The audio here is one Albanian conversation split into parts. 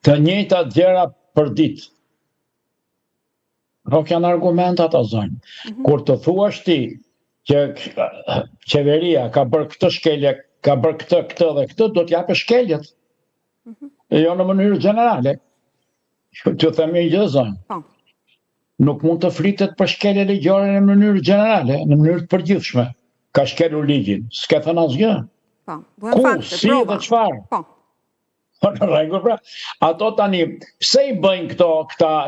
të njëjta gjëra për ditë. Nuk janë argumentat o zonjë. Kur të thuash ti që qeveria ka bërë këtë shkelje, ka bërë këtë dhe këtë, do t'japë shkeljet. Jo në mënyrë generale. Që themi gjë zonjë. Nuk mund të flitet për shkelje ligjore në mënyrë generale, në mënyrë të përgjithshme. Ka shkelur ligjin. S'ke thënë asgjë. Ku, si dhe çfarë? Në rregull, pra. Ato tani, pse i bëjnë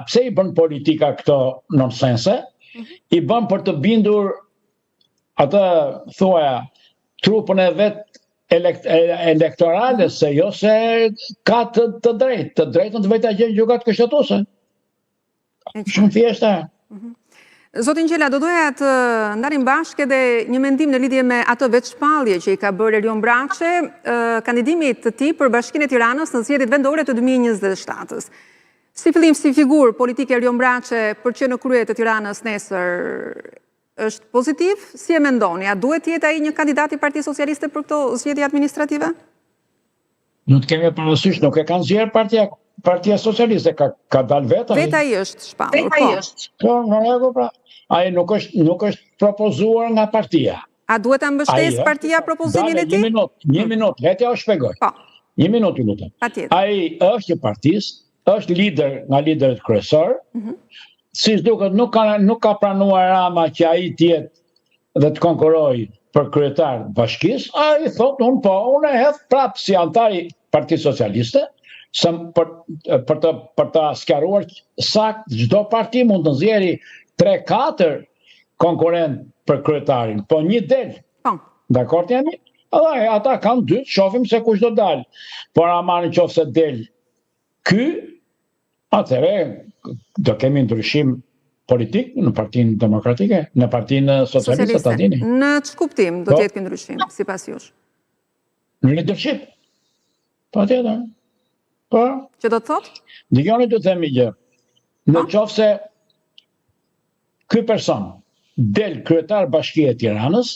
pse i bën politika këto nonsense? I bën për të bindur atë thuaja trupën e vet elektorale se jo se ka të drejtën të vetë gjë gjykatë kushtetuese. Shumë thjeshta. Zotin Gjela, do doja të ndarim bashkë edhe një mendim në lidhje me atë veçpallje që i ka bërë Erion Braçe kandidimit të tij për Bashkinë e Tiranës në zgjedhjet vendore të 2027-s. Si fillim, si figurë politike Erion Braçe për që në krye të Tiranës nesër është pozitiv? Si e mendoni? A duhet jetë ai një kandidat i Partisë Socialiste për këto zgjedhje administrative? Nuk kemi parasysh, nuk e kanë zgjedhur Partia Socialiste, ka dalë vetë. Vetë ai është shpallur. Po, në rregull, pra. Ai nuk është propozuar nga partia. A duhet ta mbështesë partia propozimin e tij? Një minutë, le t'ja shpjegoj. Po. Një minutë, lutem. Patjetër. Ai është i partisë, është lider nga liderët kryesor. Siç duket nuk ka pranuar Rama që ai të jetë dhe të konkurrojë për kryetar të bashkisë. Ai thotë unë e hedh prapë si antar i Partisë Socialiste. Për të sqaruar sakt çdo parti mund të nxjerrë 3-4 konkurrent për kryetarin, po një del. Dakord jemi? Ata kanë 2, shohim se kush do dalë. Por ama nëse del ky, atëherë do kemi ndryshim politik në Partinë Demokratike, në Partinë Socialiste ta dini. Në ç'kuptim do të jetë ky ndryshim sipas jush? Në leadership. Patjetër. Po. Që do të thotë? Dëgjoni të themi gjë. Në qoftë se ky person del kryetar Bashkia e Tiranës,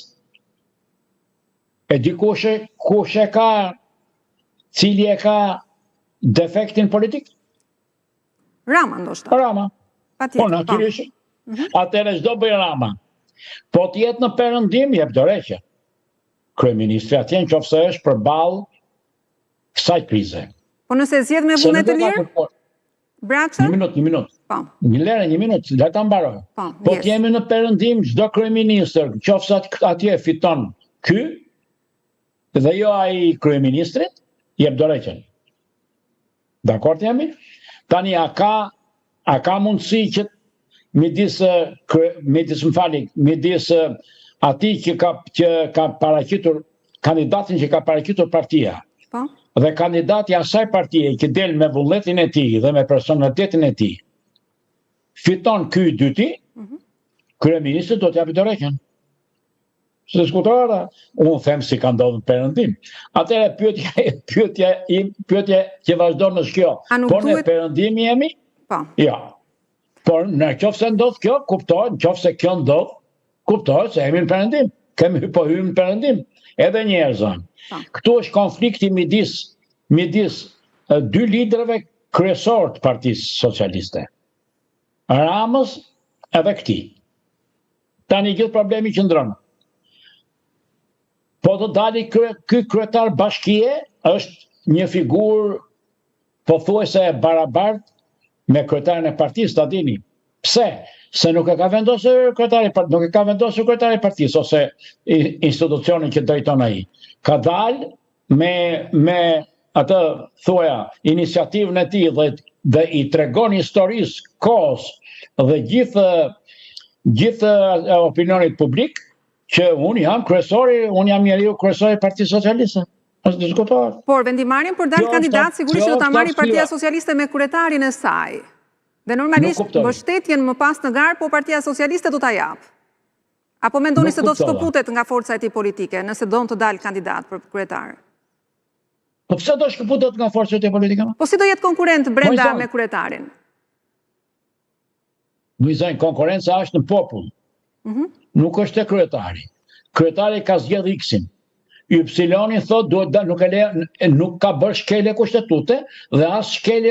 e di kush e ka, cili e ka defektin politik? Rama ndoshta. Rama. Po natyrisht. Atëherë çdo bëj Rama. Po të jetë në perëndim jep dorëheqje. Kryeministri atje nëse është përballë kësaj krize. Po nëse zgjedh me vullnet të lirë? Braçe? Një minutë. Një minutë, le ta mbaroj. Po të jemi në perëndim çdo kryeministër, nëse atje fiton ky dhe jo ai kryeministrit, jep dorëheqjen. Dakord jemi? Tani a ka mundësi që midis atij që ka paraqitur kandidatin që ka paraqitur partia. Po. Dhe kandidati asaj partie që del me vullnetin e tij dhe me personalitetin e tij, fiton ky i dyti, kryeministri do t'japi dorëheqjen. Se diskutohet, unë them si ka ndodhur në perëndim. Atëherë pyetja që vazhdon është kjo. Po në perëndim jemi? Po. Jo. Por nëse ndodh kjo, kuptohet, nëse kjo ndodh, kuptohet se jemi në perëndim. Kemi po hym në perëndim. Edhe një herë zonë. Këtu është konflikti midis 2 liderëve kryesor të Partisë Socialiste. Ramës edhe këtij. Tani gjithë problemi qëndron. Po të dali ky kryetar bashkie është një figurë pothuajse e barabartë me kryetarin e partisë, ta dini. Pse? Se nuk e ka vendosur kryetari i partisë ose institucionin që drejton ai. Ka dalë me atë thuaja iniciativën e tij dhe i tregon historisë kohës dhe gjithë opinionit publik që unë jam njeriu kryesor i Partisë Socialiste. Është diskutohet. Por vendimarrjen për dalë kandidat sigurisht do ta marrë Partia Socialiste me kryetarin e saj. Dhe normalisht mbështetjen më pas në garë, po Partia Socialiste do ta jap. Apo mendoni se do të shkëputet nga forca e tij politike nëse don të dalë kandidat për kryetar? Po pse do shkëputet nga forca e tij politike? Po si do jetë konkurrent brenda me kryetarin? Vizojnë, konkurenca është në popull. Nuk është te kryetari. Kryetari ka zgjedhë X-in. Y-i thot duhet nuk ka bërë shkelje kushtetute dhe as shkelje